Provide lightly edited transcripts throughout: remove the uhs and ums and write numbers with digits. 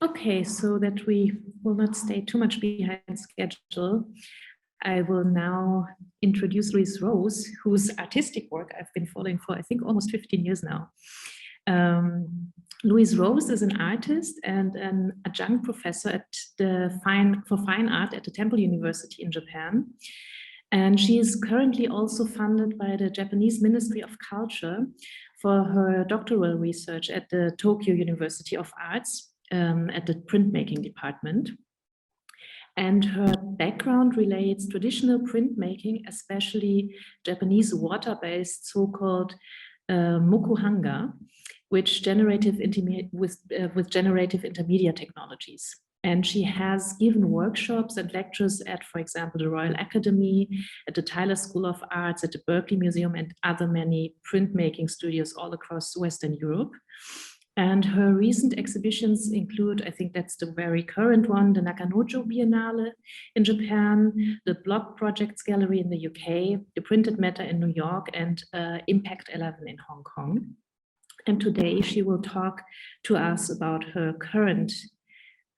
Okay, so that we will not stay too much behind schedule, I will now introduce Louise Rouse, whose artistic work I've been following for, I think, almost 15 years now. Louise Rouse is an artist and an adjunct professor at for fine art at the Temple University in Japan. And she is currently also funded by the Japanese Ministry of Culture for her doctoral research at the Tokyo University of Arts at the printmaking department. And her background relates traditional printmaking, especially Japanese water-based so-called mokuhanga, with generative intermedia technologies. And she has given workshops and lectures at, for example, the Royal Academy, at the Tyler School of Arts, at the Berkeley Museum, and other many printmaking studios all across Western Europe. And her recent exhibitions include, I think that's the very current one, the Nakanojo Biennale in Japan, the Block Projects Gallery in the UK, the Printed Matter in New York, and Impact 11 in Hong Kong. And today she will talk to us about her current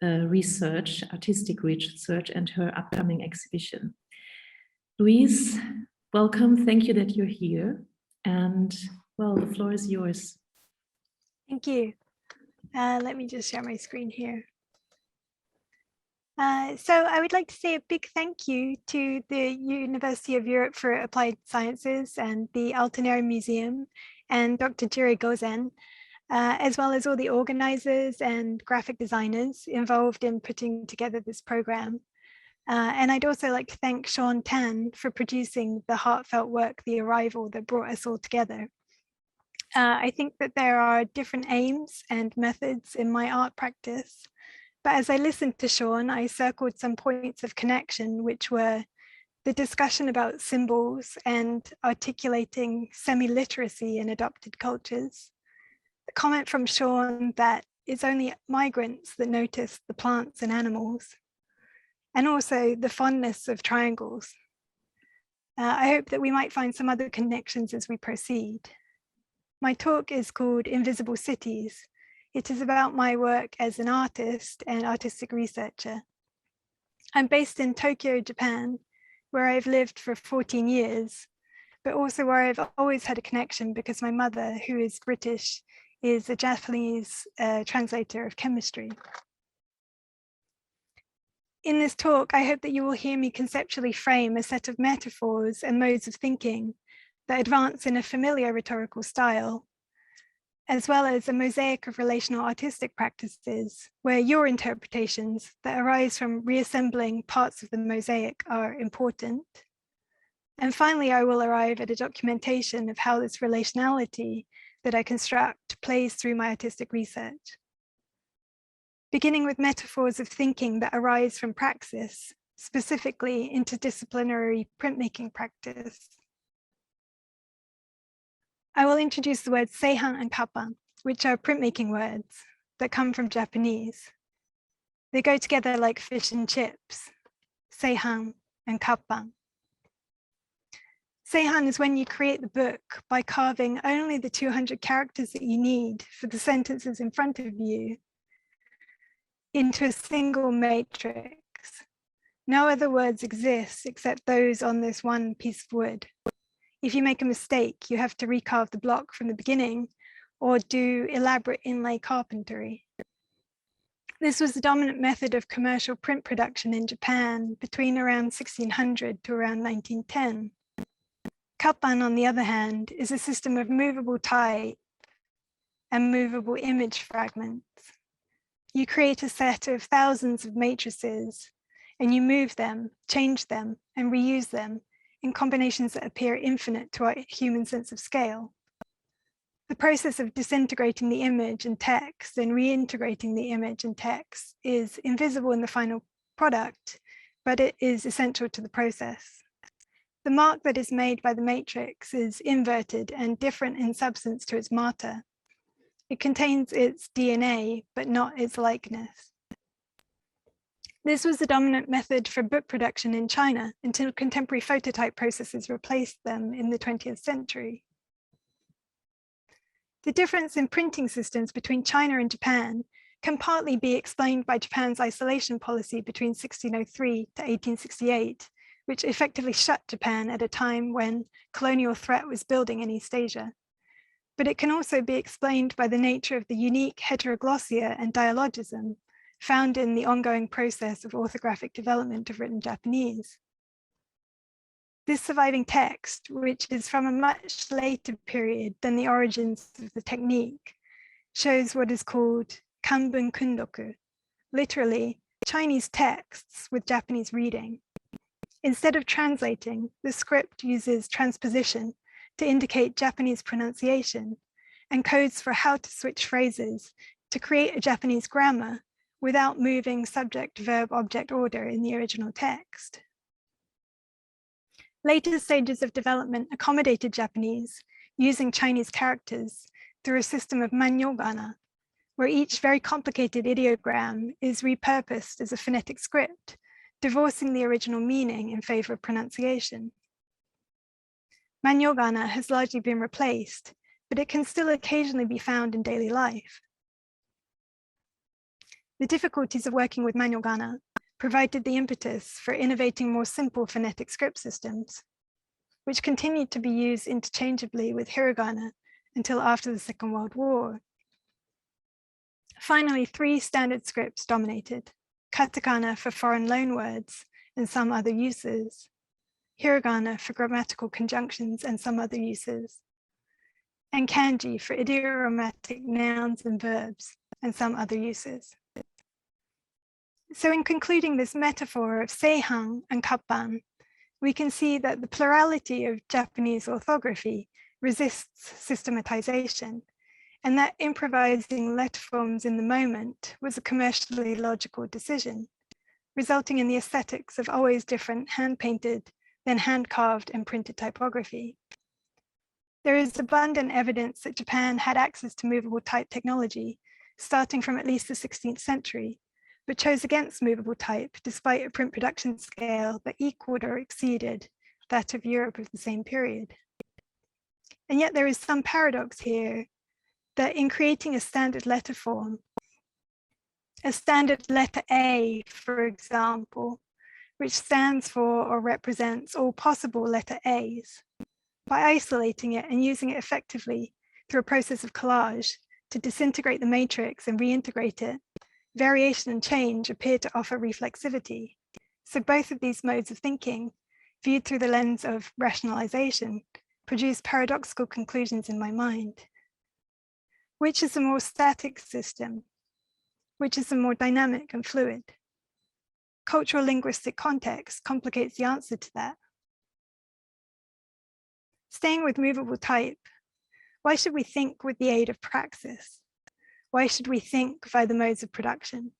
research, artistic research, and her upcoming exhibition. Louise, welcome. Thank you that you're here. And well, the floor is yours. Thank you. Let me just share my screen here. So I would like to say a big thank you to the University of Europe for Applied Sciences and the Altenary Museum and Dr. Jiri Gozen, as well as all the organizers and graphic designers involved in putting together this program. And I'd also like to thank Shaun Tan for producing the heartfelt work, The Arrival, that brought us all together. I think that there are different aims and methods in my art practice, but as I listened to Shaun, I circled some points of connection, which were the discussion about symbols and articulating semi-literacy in adopted cultures, the comment from Shaun that it's only migrants that notice the plants and animals, and also the fondness of triangles. I hope that we might find some other connections as we proceed. My talk is called Invisible Cities. It is about my work as an artist and artistic researcher. I'm based in Tokyo, Japan, where I've lived for 14 years, but also where I've always had a connection because my mother, who is British, is a Japanese translator of chemistry. In this talk, I hope that you will hear me conceptually frame a set of metaphors and modes of thinking that advance in a familiar rhetorical style, as well as a mosaic of relational artistic practices where your interpretations that arise from reassembling parts of the mosaic are important. And finally, I will arrive at a documentation of how this relationality that I construct plays through my artistic research. Beginning with metaphors of thinking that arise from praxis, specifically interdisciplinary printmaking practice. I will introduce the words seihan and kappan, which are printmaking words that come from Japanese. They go together like fish and chips, seihan and kappan. Seihan is when you create the book by carving only the 200 characters that you need for the sentences in front of you into a single matrix. No other words exist except those on this one piece of wood. If you make a mistake, you have to recarve the block from the beginning or do elaborate inlay carpentry. This was the dominant method of commercial print production in Japan between around 1600 to around 1910. Kappan, on the other hand, is a system of movable type and movable image fragments. You create a set of thousands of matrices and you move them, change them, and reuse them in combinations that appear infinite to our human sense of scale. The process of disintegrating the image and text and reintegrating the image and text is invisible in the final product, but it is essential to the process. The mark that is made by the matrix is inverted and different in substance to its mater. It contains its DNA, but not its likeness. This was the dominant method for book production in China until contemporary phototype processes replaced them in the 20th century. The difference in printing systems between China and Japan can partly be explained by Japan's isolation policy between 1603 to 1868, which effectively shut Japan at a time when colonial threat was building in East Asia. But it can also be explained by the nature of the unique heteroglossia and dialogism found in the ongoing process of orthographic development of written Japanese. This surviving text, which is from a much later period than the origins of the technique, shows what is called kanbun kundoku, literally Chinese texts with Japanese reading. Instead of translating, the script uses transposition to indicate Japanese pronunciation and codes for how to switch phrases to create a Japanese grammar without moving subject-verb-object order in the original text. Later stages of development accommodated Japanese using Chinese characters through a system of manyogana, where each very complicated ideogram is repurposed as a phonetic script, divorcing the original meaning in favor of pronunciation. Manyogana has largely been replaced, but it can still occasionally be found in daily life. The difficulties of working with manyogana provided the impetus for innovating more simple phonetic script systems, which continued to be used interchangeably with hiragana until after the Second World War. Finally, three standard scripts dominated: katakana for foreign loanwords and some other uses, hiragana for grammatical conjunctions and some other uses, and kanji for idiomatic nouns and verbs and some other uses. So in concluding this metaphor of seihang and kappan, we can see that the plurality of Japanese orthography resists systematization, and that improvising letter forms in the moment was a commercially logical decision, resulting in the aesthetics of always different hand-painted, then hand-carved and printed typography. There is abundant evidence that Japan had access to movable type technology, starting from at least the 16th century, but chose against movable type despite a print production scale that equaled or exceeded that of Europe of the same period. And yet there is some paradox here that in creating a standard letter form, a standard letter A, for example, which stands for or represents all possible letter A's, by isolating it and using it effectively through a process of collage to disintegrate the matrix and reintegrate it, variation and change appear to offer reflexivity. So both of these modes of thinking, viewed through the lens of rationalization, produce paradoxical conclusions in my mind. Which is a more static system? Which is a more dynamic and fluid? Cultural linguistic context complicates the answer to that. Staying with movable type, why should we think with the aid of praxis? Why should we think by the modes of production?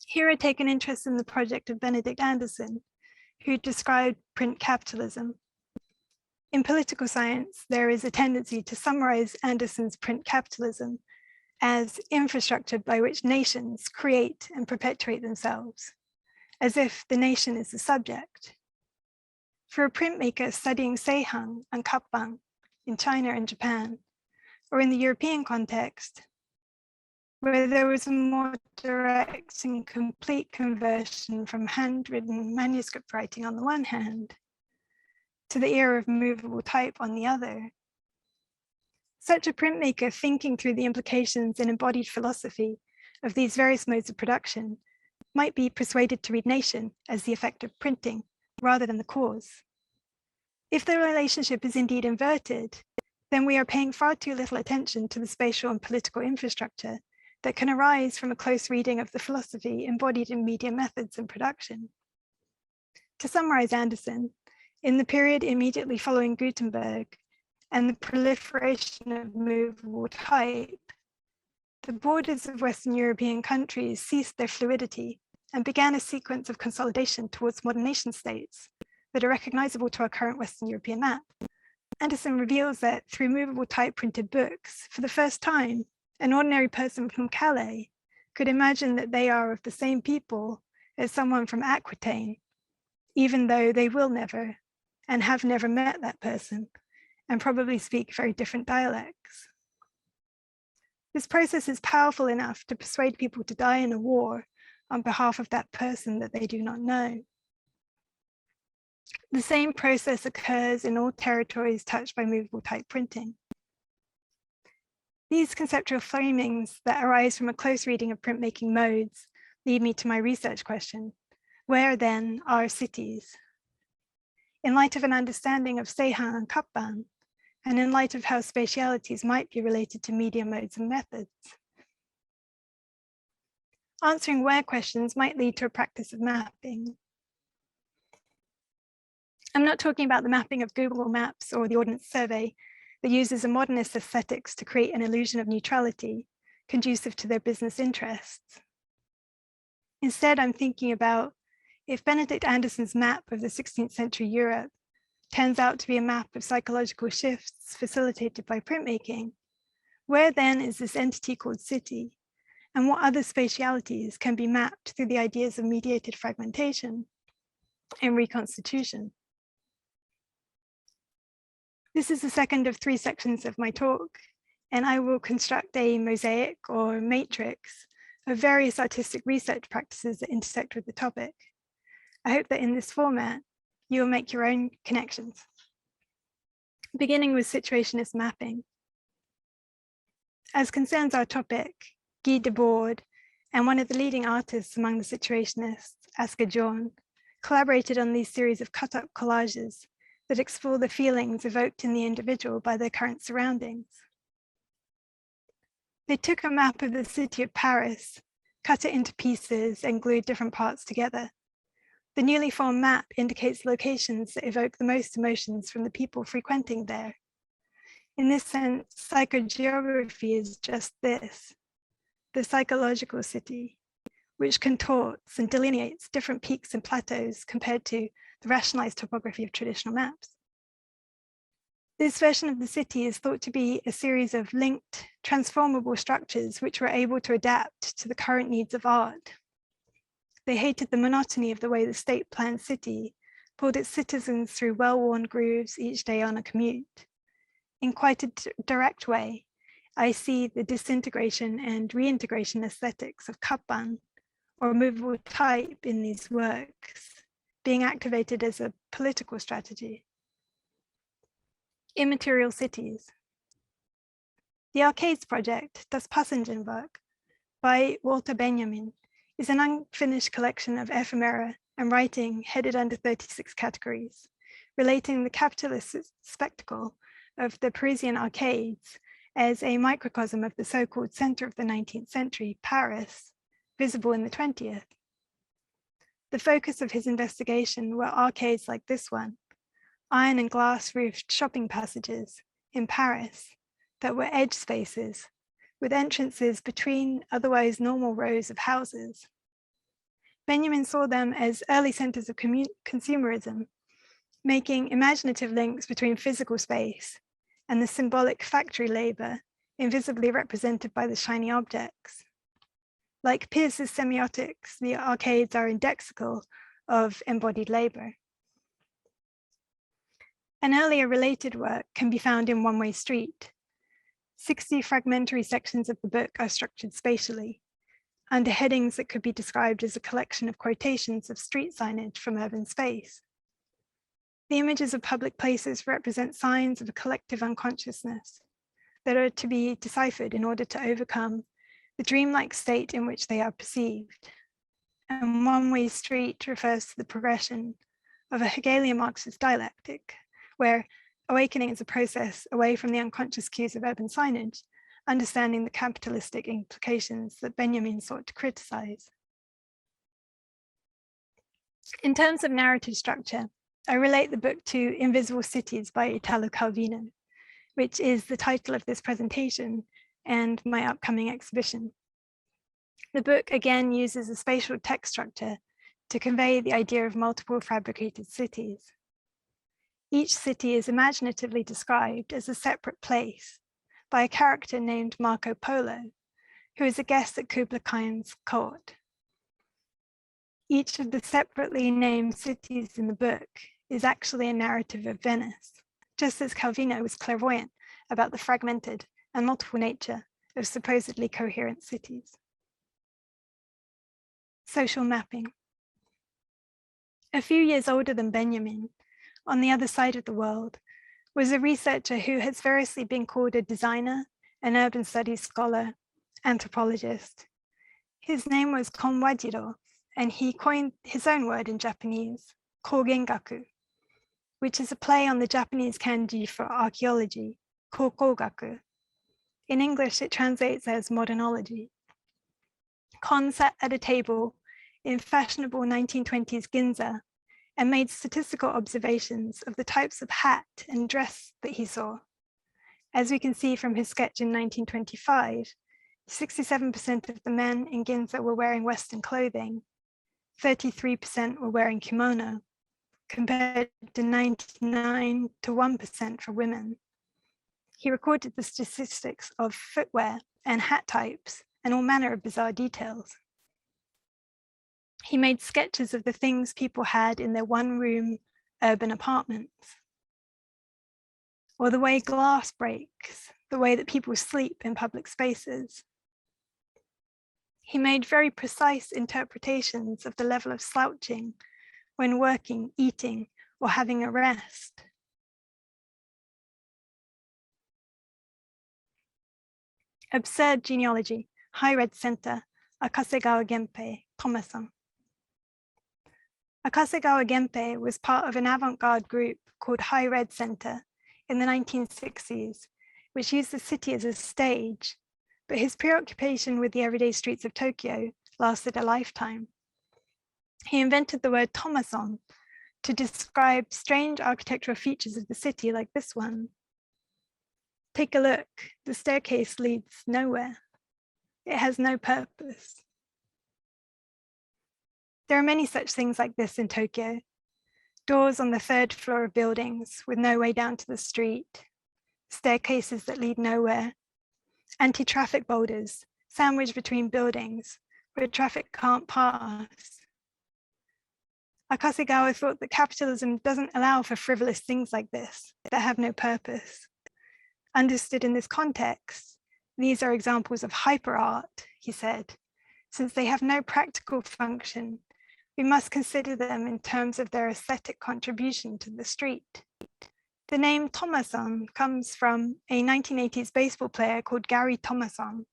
Here I take an interest in the project of Benedict Anderson, who described print capitalism. In political science, there is a tendency to summarize Anderson's print capitalism as infrastructure by which nations create and perpetuate themselves, as if the nation is the subject. For a printmaker studying seihang and kappan in China and Japan, or in the European context, where there was a more direct and complete conversion from handwritten manuscript writing on the one hand, to the era of movable type on the other. Such a printmaker thinking through the implications and embodied philosophy of these various modes of production might be persuaded to read nation as the effect of printing rather than the cause. If the relationship is indeed inverted, then we are paying far too little attention to the spatial and political infrastructure that can arise from a close reading of the philosophy embodied in media methods and production. To summarize Anderson, in the period immediately following Gutenberg and the proliferation of movable type, the borders of Western European countries ceased their fluidity and began a sequence of consolidation towards modern nation states that are recognizable to our current Western European map. Anderson reveals that through movable type printed books, for the first time, an ordinary person from Calais could imagine that they are of the same people as someone from Aquitaine, even though they will never and have never met that person and probably speak very different dialects. This process is powerful enough to persuade people to die in a war on behalf of that person that they do not know. The same process occurs in all territories touched by movable type printing. These conceptual framings that arise from a close reading of printmaking modes lead me to my research question. Where then are cities? In light of an understanding of Seihan and Kappan, and in light of how spatialities might be related to media modes and methods. Answering where questions might lead to a practice of mapping. I'm not talking about the mapping of Google Maps or the Ordnance Survey that uses a modernist aesthetics to create an illusion of neutrality conducive to their business interests. Instead, I'm thinking about if Benedict Anderson's map of the 16th century Europe turns out to be a map of psychological shifts facilitated by printmaking, where then is this entity called city, and what other spatialities can be mapped through the ideas of mediated fragmentation and reconstitution? This is the second of 3 sections of my talk, and I will construct a mosaic or matrix of various artistic research practices that intersect with the topic. I hope that in this format, you will make your own connections. Beginning with situationist mapping. As concerns our topic, Guy Debord and one of the leading artists among the situationists, Asker Jorn, collaborated on these series of cut-up collages that explore the feelings evoked in the individual by their current surroundings. They took a map of the city of Paris, cut it into pieces and glued different parts together. The newly formed map indicates locations that evoke the most emotions from the people frequenting there. In this sense, psychogeography is just this, the psychological city, which contorts and delineates different peaks and plateaus compared to the rationalized topography of traditional maps. This version of the city is thought to be a series of linked, transformable structures which were able to adapt to the current needs of art. They hated the monotony of the way the state-planned city pulled its citizens through well-worn grooves each day on a commute. In quite a direct way, I see the disintegration and reintegration aesthetics of Kappan, or movable type in these works, being activated as a political strategy. Immaterial cities. The Arcades project, Das Passengenwerk, by Walter Benjamin, is an unfinished collection of ephemera and writing headed under 36 categories, relating the capitalist spectacle of the Parisian arcades as a microcosm of the so-called center of the 19th century, Paris, visible in the 20th. The focus of his investigation were arcades like this one, iron and glass roofed shopping passages in Paris that were edge spaces with entrances between otherwise normal rows of houses. Benjamin saw them as early centers of consumerism, making imaginative links between physical space and the symbolic factory labor invisibly represented by the shiny objects. Like Peirce's semiotics, the arcades are indexical of embodied labor. An earlier related work can be found in One Way Street. 60 fragmentary sections of the book are structured spatially, under headings that could be described as a collection of quotations of street signage from urban space. The images of public places represent signs of a collective unconsciousness that are to be deciphered in order to overcome the dreamlike state in which they are perceived. And One Way Street refers to the progression of a Hegelian Marxist dialectic, where awakening is a process away from the unconscious cues of urban signage, understanding the capitalistic implications that Benjamin sought to criticize. In terms of narrative structure, I relate the book to Invisible Cities by Italo Calvino, which is the title of this presentation and my upcoming exhibition. The book again uses a spatial text structure to convey the idea of multiple fabricated cities. Each city is imaginatively described as a separate place by a character named Marco Polo, who is a guest at Kublai Khan's court. Each of the separately named cities in the book is actually a narrative of Venice, just as Calvino was clairvoyant about the fragmented and multiple nature of supposedly coherent cities. Social mapping. A few years older than Benjamin, on the other side of the world, was a researcher who has variously been called a designer, an urban studies scholar, anthropologist. His name was Kon Wajiro, and he coined his own word in Japanese, kogengaku, which is a play on the Japanese kanji for archaeology, kokogaku. In English, it translates as modernology. Kon sat at a table in fashionable 1920s Ginza and made statistical observations of the types of hat and dress that he saw. As we can see from his sketch in 1925, 67% of the men in Ginza were wearing Western clothing, 33% were wearing kimono, compared to 99 to 1% for women. He recorded the statistics of footwear and hat types and all manner of bizarre details. He made sketches of the things people had in their one-room urban apartments, or the way glass breaks, the way that people sleep in public spaces. He made very precise interpretations of the level of slouching when working, eating, or having a rest. Absurd genealogy, High Red Center, Akasegawa Genpei, Thomason. Akasegawa Genpei was part of an avant-garde group called High Red Center in the 1960s, which used the city as a stage, but his preoccupation with the everyday streets of Tokyo lasted a lifetime. He invented the word Thomason to describe strange architectural features of the city like this one. Take a look, the staircase leads nowhere. It has no purpose. There are many such things like this in Tokyo. Doors on the third floor of buildings with no way down to the street, staircases that lead nowhere, anti-traffic boulders sandwiched between buildings where traffic can't pass. Akasegawa thought that capitalism doesn't allow for frivolous things like this that have no purpose. Understood in this context, these are examples of hyper art, he said. Since they have no practical function, we must consider them in terms of their aesthetic contribution to the street. The name Thomason comes from a 1980s baseball player called Gary Thomason,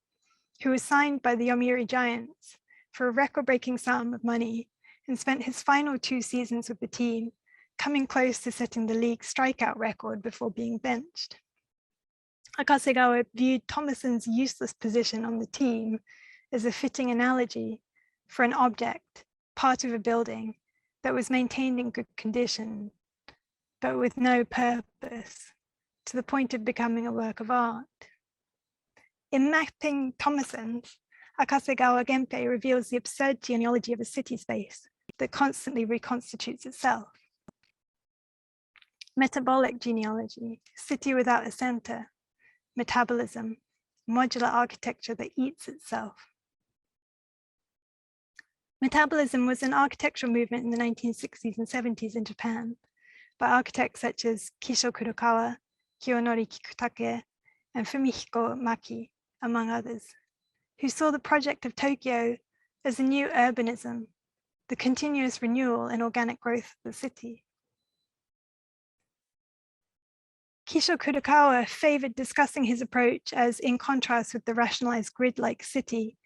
who was signed by the Yomiuri Giants for a record-breaking sum of money and spent his final 2 seasons with the team, coming close to setting the league strikeout record before being benched. Akasegawa viewed Thomason's useless position on the team as a fitting analogy for an object, part of a building, that was maintained in good condition, but with no purpose, to the point of becoming a work of art. In mapping Thomason's, Akasegawa Genpei reveals the absurd genealogy of a city space that constantly reconstitutes itself. Metabolic genealogy, city without a center, metabolism, modular architecture that eats itself. Metabolism was an architectural movement in the 1960s and 70s in Japan by architects such as Kisho Kurokawa, Kiyonori Kikutake, and Fumihiko Maki, among others, who saw the project of Tokyo as a new urbanism, the continuous renewal and organic growth of the city. Kisho Kurokawa favored discussing his approach as in contrast with the rationalized grid-like city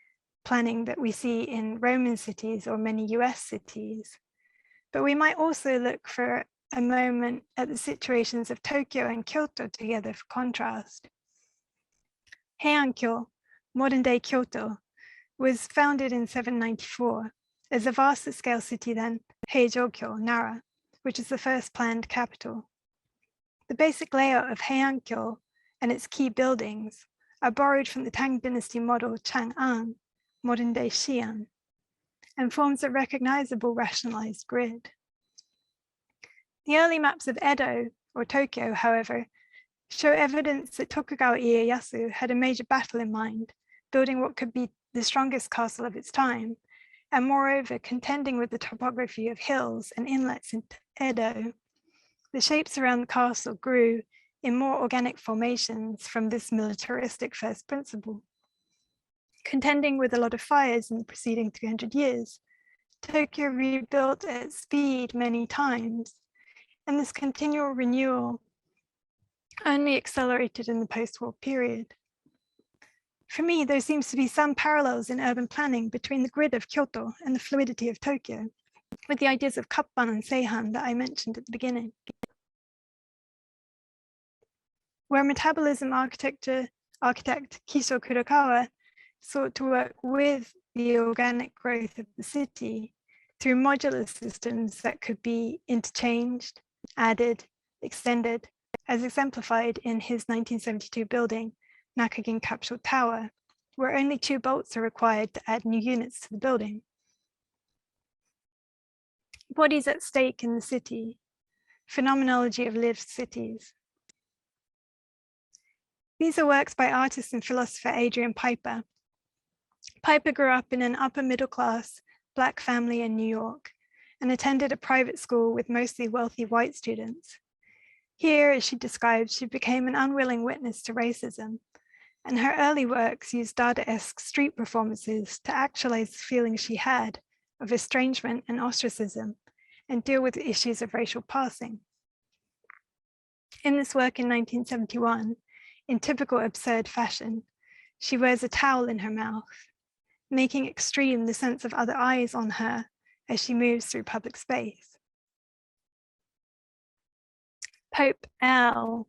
planning that we see in Roman cities or many US cities. But we might also look for a moment at the situations of Tokyo and Kyoto together for contrast. Heian-kyo, modern-day Kyoto, was founded in 794 as a vaster scale city than Heijō-kyo, Nara, which is the first planned capital. The basic layout of Heian-kyo and its key buildings are borrowed from the Tang Dynasty model Chang'an, modern-day Xi'an, and forms a recognizable rationalized grid. The early maps of Edo, or Tokyo, however, show evidence that Tokugawa Ieyasu had a major battle in mind, building what could be the strongest castle of its time, and moreover, contending with the topography of hills and inlets in Edo. The shapes around the castle grew in more organic formations from this militaristic first principle. Contending with a lot of fires in the preceding 300 years, Tokyo rebuilt at speed many times, and this continual renewal only accelerated in the post-war period. For me, there seems to be some parallels in urban planning between the grid of Kyoto and the fluidity of Tokyo, with the ideas of Kappan and Seihan that I mentioned at the beginning. Where metabolism architect Kiso Kurokawa sought to work with the organic growth of the city through modular systems that could be interchanged, added, extended, as exemplified in his 1972 building, Nakagin Capsule Tower, where only 2 bolts are required to add new units to the building. What is at stake in the city? Phenomenology of lived cities. These are works by artist and philosopher Adrian Piper. Piper grew up in an upper middle class Black family in New York and attended a private school with mostly wealthy white students. Here, as she describes, she became an unwilling witness to racism, and her early works used Dada-esque street performances to actualize the feelings she had of estrangement and ostracism and deal with issues of racial passing. In this work in 1971, in typical absurd fashion, she wears a towel in her mouth, making extreme the sense of other eyes on her as she moves through public space. Pope L,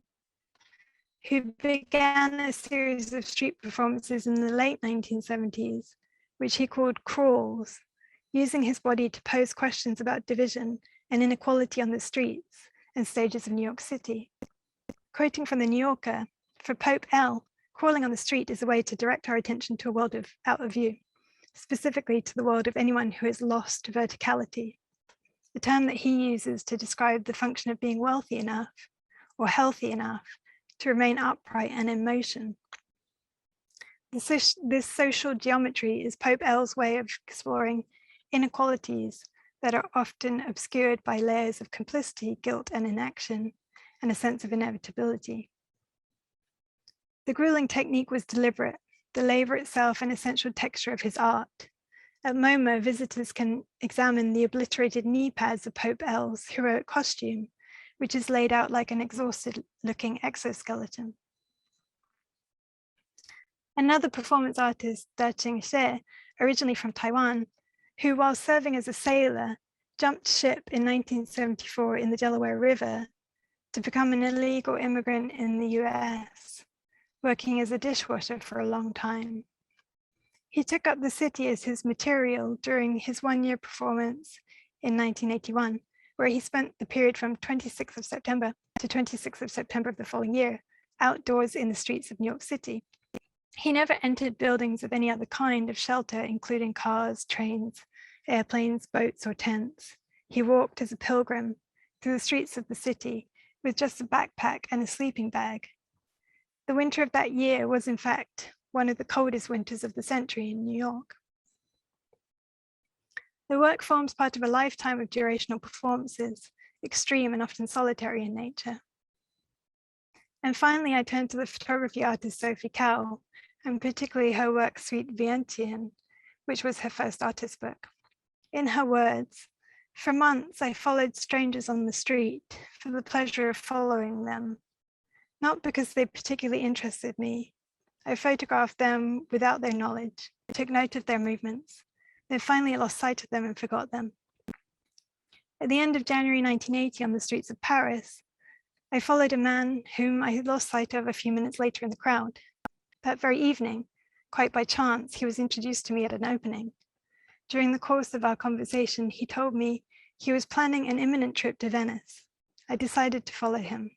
who began a series of street performances in the late 1970s, which he called crawls, using his body to pose questions about division and inequality on the streets and stages of New York City. Quoting from the New Yorker, for Pope L, crawling on the street is a way to direct our attention to a world out of view, specifically to the world of anyone who has lost verticality, the term that he uses to describe the function of being wealthy enough or healthy enough to remain upright and in motion. This social geometry is Pope L's way of exploring inequalities that are often obscured by layers of complicity, guilt, and inaction, and a sense of inevitability. The grueling technique was deliberate, the labor itself an essential texture of his art. At MoMA, visitors can examine the obliterated knee pads of Pope L's heroic costume, which is laid out like an exhausted-looking exoskeleton. Another performance artist, Da Ching-she, originally from Taiwan, who, while serving as a sailor, jumped ship in 1974 in the Delaware River to become an illegal immigrant in the US, working as a dishwasher for a long time. He took up the city as his material during his one-year performance in 1981, where he spent the period from 26th of September to 26th of September of the following year, outdoors in the streets of New York City. He never entered buildings of any other kind of shelter, including cars, trains, airplanes, boats, or tents. He walked as a pilgrim through the streets of the city with just a backpack and a sleeping bag. The winter of that year was, in fact, one of the coldest winters of the century in New York. The work forms part of a lifetime of durational performances, extreme and often solitary in nature. And finally, I turn to the photography artist Sophie Cowell, and particularly her work Suite Vientiane, which was her first artist book. In her words, "For months I followed strangers on the street for the pleasure of following them, not because they particularly interested me. I photographed them without their knowledge, took note of their movements, then finally lost sight of them and forgot them. At the end of January 1980 on the streets of Paris, I followed a man whom I had lost sight of a few minutes later in the crowd. That very evening, quite by chance, he was introduced to me at an opening. During the course of our conversation, he told me he was planning an imminent trip to Venice. I decided to follow him.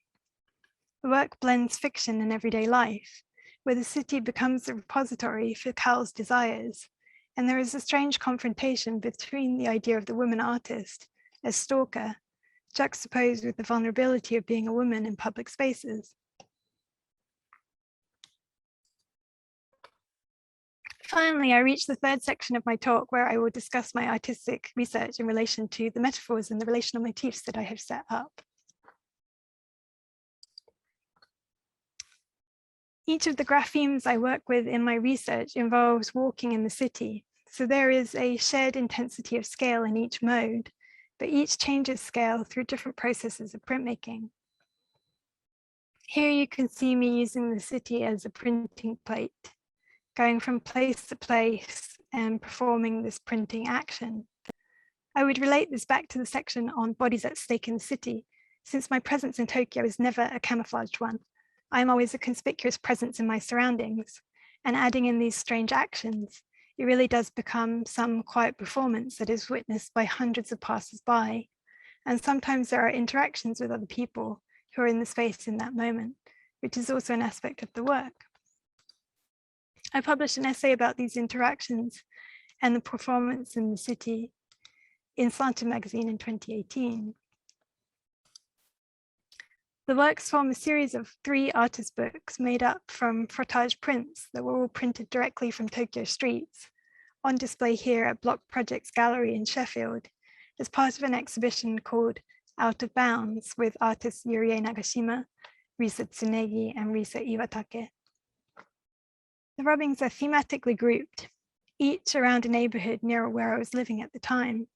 The work blends fiction and everyday life, where the city becomes a repository for Cowell's desires, and there is a strange confrontation between the idea of the woman artist as stalker, juxtaposed with the vulnerability of being a woman in public spaces. Finally, I reach the third section of my talk, where I will discuss my artistic research in relation to the metaphors and the relational motifs that I have set up. Each of the graphemes I work with in my research involves walking in the city. So there is a shared intensity of scale in each mode, but each changes scale through different processes of printmaking. Here you can see me using the city as a printing plate, going from place to place and performing this printing action. I would relate this back to the section on bodies at stake in the city, since my presence in Tokyo is never a camouflaged one. I'm always a conspicuous presence in my surroundings, and adding in these strange actions, it really does become some quiet performance that is witnessed by hundreds of passers-by. And sometimes there are interactions with other people who are in the space in that moment, which is also an aspect of the work. I published an essay about these interactions and the performance in the city in Slanted magazine in 2018. The works form a series of 3 artist books made up from frottage prints that were all printed directly from Tokyo streets, on display here at Block Projects Gallery in Sheffield, as part of an exhibition called Out of Bounds with artists Yurie Nagashima, Risa Tsunegi, and Risa Iwatake. The rubbings are thematically grouped, each around a neighborhood near where I was living at the time.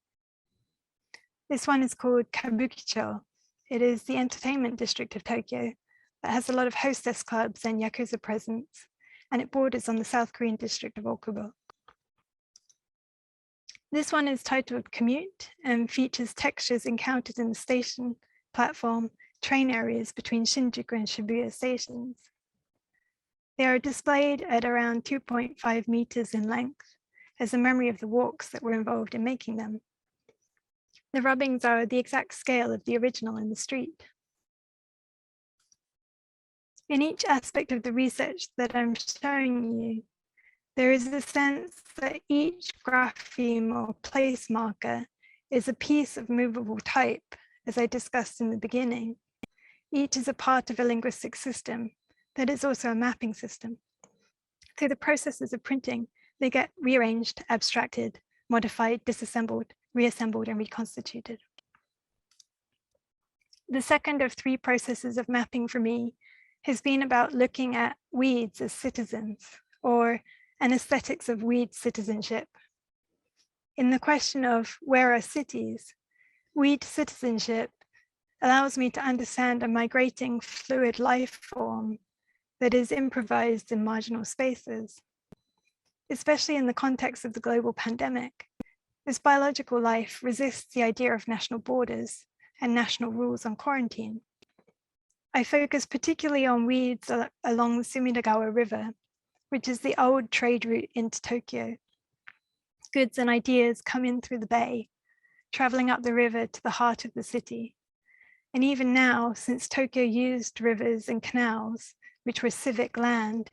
This one is called Kabukicho. It is the entertainment district of Tokyo that has a lot of hostess clubs and yakuza presence, and it borders on the South Korean district of Okubo. This one is titled Commute and features textures encountered in the station, platform, train areas between Shinjuku and Shibuya stations. They are displayed at around 2.5 meters in length as a memory of the walks that were involved in making them. The rubbings are the exact scale of the original in the street. In each aspect of the research that I'm showing you, there is a sense that each grapheme or place marker is a piece of movable type, as I discussed in the beginning. Each is a part of a linguistic system that is also a mapping system. Through the processes of printing, they get rearranged, abstracted, modified, disassembled, reassembled, and reconstituted. The second of 3 processes of mapping for me has been about looking at weeds as citizens, or an aesthetics of weed citizenship. In the question of where are cities, weed citizenship allows me to understand a migrating fluid life form that is improvised in marginal spaces. Especially in the context of the global pandemic, this biological life resists the idea of national borders and national rules on quarantine. I focus particularly on weeds along the Sumidagawa River, which is the old trade route into Tokyo. Goods and ideas come in through the bay, traveling up the river to the heart of the city. And even now, since Tokyo used rivers and canals, which were civic land,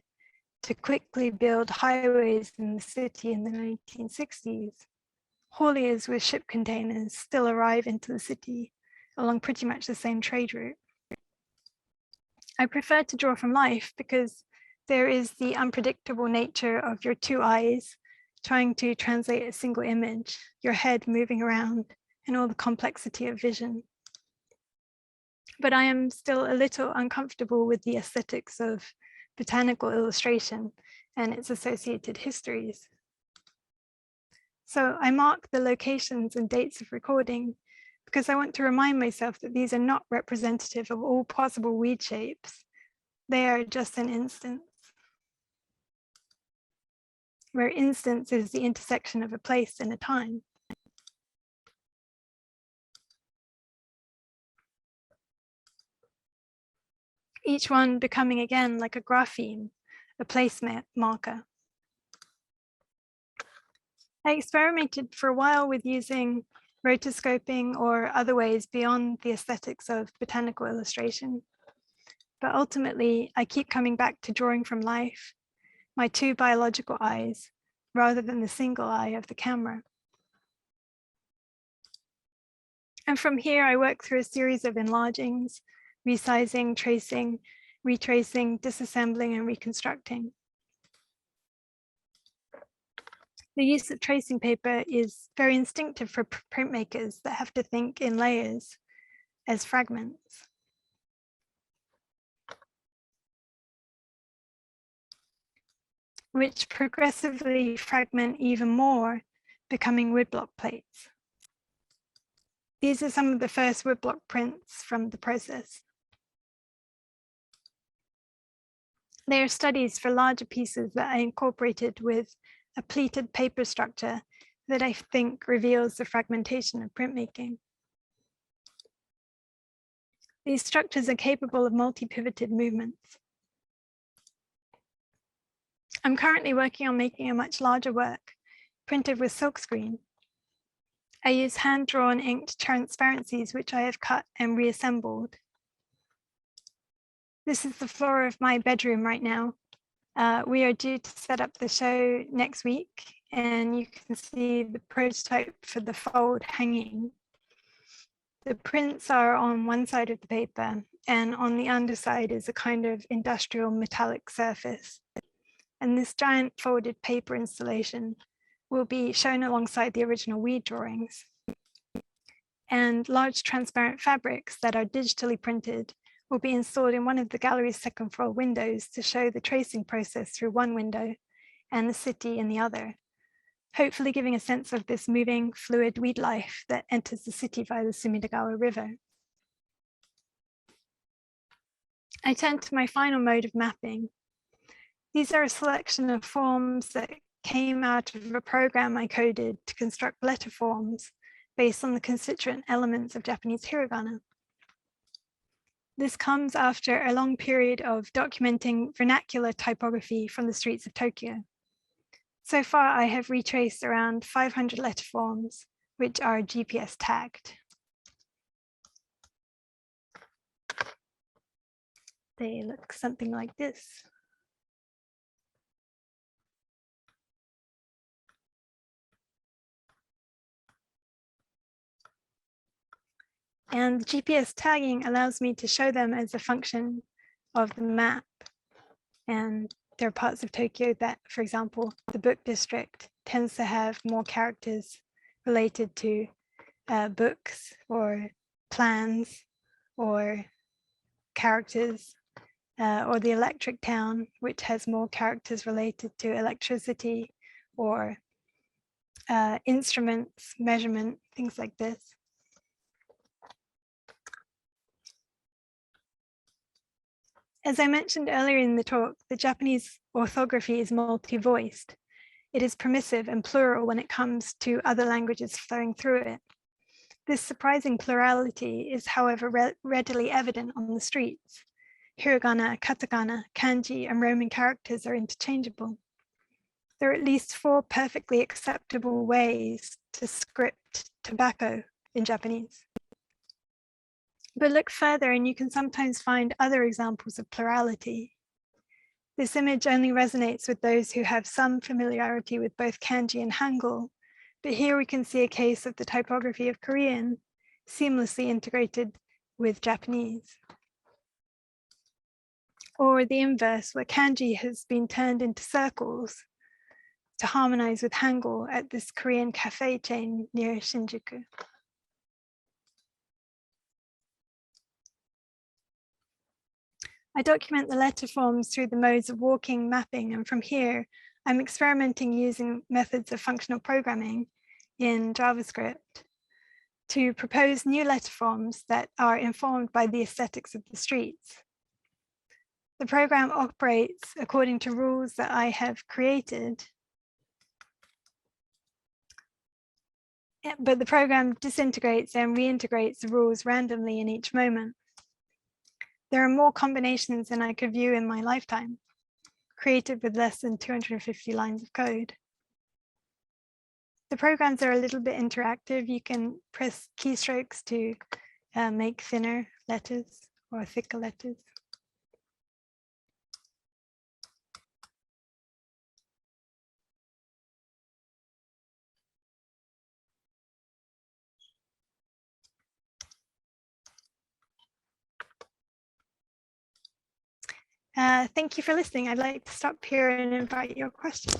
to quickly build highways in the city in the 1960s, hauliers with ship containers still arrive into the city along pretty much the same trade route. I prefer to draw from life because there is the unpredictable nature of your 2 eyes trying to translate a single image, your head moving around, and all the complexity of vision. But I am still a little uncomfortable with the aesthetics of botanical illustration and its associated histories. So I mark the locations and dates of recording because I want to remind myself that these are not representative of all possible weed shapes. They are just an instance, where instance is the intersection of a place and a time. Each one becoming again like a grapheme, a place marker. I experimented for a while with using rotoscoping or other ways beyond the aesthetics of botanical illustration. But ultimately, I keep coming back to drawing from life, my 2 biological eyes, rather than the single eye of the camera. And from here, I work through a series of enlargings, resizing, tracing, retracing, disassembling, and reconstructing. The use of tracing paper is very instinctive for printmakers that have to think in layers as fragments. which progressively fragment even more, becoming woodblock plates. These are some of the first woodblock prints from the process. They are studies for larger pieces that I incorporated with a pleated paper structure that I think reveals the fragmentation of printmaking. These structures are capable of multi-pivoted movements. I'm currently working on making a much larger work, printed with silkscreen. I use hand-drawn inked transparencies, which I have cut and reassembled. This is the floor of my bedroom right now. We are due to set up the show next week, and you can see the prototype for the fold hanging. The prints are on one side of the paper, and on the underside is a kind of industrial metallic surface. And this giant folded paper installation will be shown alongside the original weed drawings. And large transparent fabrics that are digitally printed will be installed in one of the gallery's second floor windows to show the tracing process through one window and the city in the other, hopefully giving a sense of this moving, fluid weed life that enters the city via the Sumidagawa River. I turn to my final mode of mapping. These are a selection of forms that came out of a program I coded to construct letter forms based on the constituent elements of Japanese hiragana. This comes after a long period of documenting vernacular typography from the streets of Tokyo. So far, I have retraced around 500 letter forms, which are GPS tagged. They look something like this. And GPS tagging allows me to show them as a function of the map. And there are parts of Tokyo that, for example, the book district tends to have more characters related to books or plans or characters, or the electric town, which has more characters related to electricity or instruments, measurement, things like this. As I mentioned earlier in the talk, the Japanese orthography is multi-voiced. It is permissive and plural when it comes to other languages flowing through it. This surprising plurality is, however, readily evident on the streets. Hiragana, katakana, kanji, and Roman characters are interchangeable. There are at least 4 perfectly acceptable ways to script tobacco in Japanese. But look further and you can sometimes find other examples of plurality. This image only resonates with those who have some familiarity with both kanji and hangul, but here we can see a case of the typography of Korean seamlessly integrated with Japanese. Or the inverse, where kanji has been turned into circles to harmonize with hangul at this Korean cafe chain near Shinjuku. I document the letter forms through the modes of walking, mapping, and from here, I'm experimenting using methods of functional programming in JavaScript to propose new letter forms that are informed by the aesthetics of the streets. The program operates according to rules that I have created, but the program disintegrates and reintegrates the rules randomly in each moment. There are more combinations than I could view in my lifetime, created with less than 250 lines of code. The programs are a little bit interactive. You can press keystrokes to make thinner letters or thicker letters. Thank you for listening. I'd like to stop here and invite your questions.